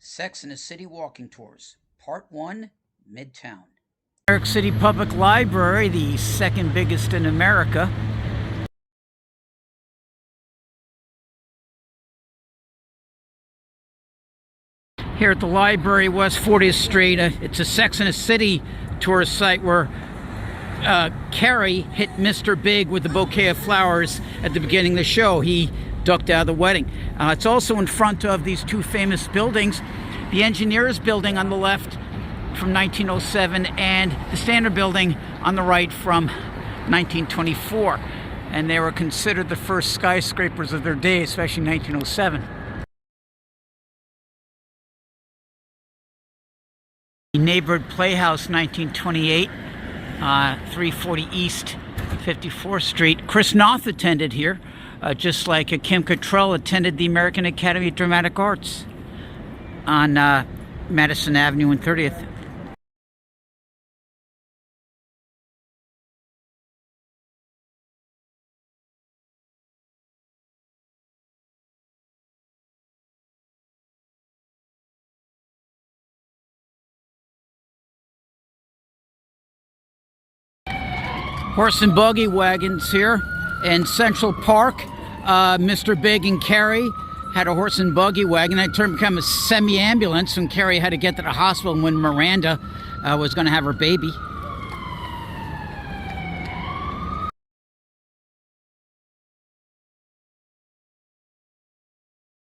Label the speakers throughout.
Speaker 1: Sex and the City Walking Tours, Part 1, Midtown.
Speaker 2: New York City Public Library, the second biggest in America. Here at the library, West 40th Street, it's a Sex and the City tourist site where Carrie hit Mr. Big with a bouquet of flowers at the beginning of the show. He ducked out of the wedding. It's also in front of these two famous buildings, the Engineers Building on the left from 1907 and the Standard Building on the right from 1924. And they were considered the first skyscrapers of their day, especially in 1907. Neighborhood Playhouse, 1928, 340 East 54th Street. Chris Noth attended here, just like Kim Cattrall attended the American Academy of Dramatic Arts on Madison Avenue and 30th. Horse and buggy wagons here in Central Park. Mr. Big and Carrie had a horse and buggy wagon. That turned become a semi-ambulance when Carrie had to get to the hospital when Miranda was going to have her baby.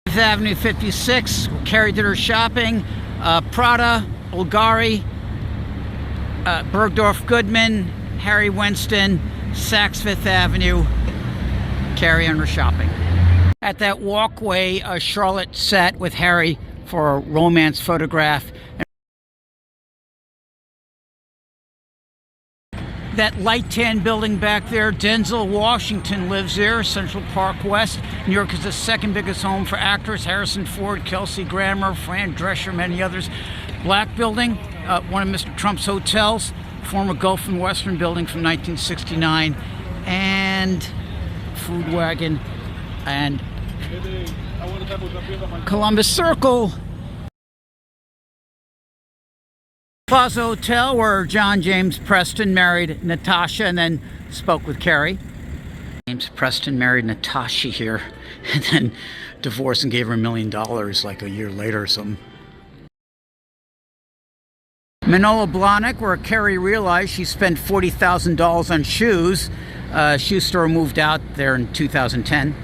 Speaker 2: Fifth Avenue 56, Carrie did her shopping. Prada, Bulgari, Bergdorf Goodman, Harry Winston, Saks Fifth Avenue, Carrie on her shopping. At that walkway, Charlotte sat with Harry for a romance photograph. That light tan building back there, Denzel Washington lives there, Central Park West. New York is the second biggest home for actors, Harrison Ford, Kelsey Grammer, Fran Drescher, many others. Black Building, one of Mr. Trump's hotels, former Gulf and Western building from 1969, and Food Wagon, and Columbus Circle. Plaza Hotel, where John James Preston married Natasha and then spoke with Carrie. James Preston married Natasha here and then divorced and gave her $1 million like a year later or something. Manolo Blahnik, where Carrie realized she spent $40,000 on shoes. Shoe store moved out there in 2010.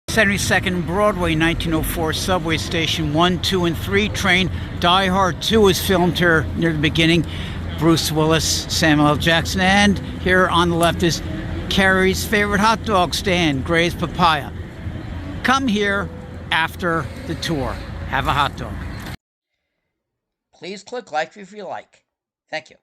Speaker 2: (72nd Broadway, 1904 subway station 1, 2, and 3 train. Die Hard 2 was filmed here near the beginning. Bruce Willis, Samuel L. Jackson, and here on the left is Carrie's favorite hot dog stand, Gray's Papaya. Come here after the tour. Have a hot dog.
Speaker 1: Please click like if you like. Thank you.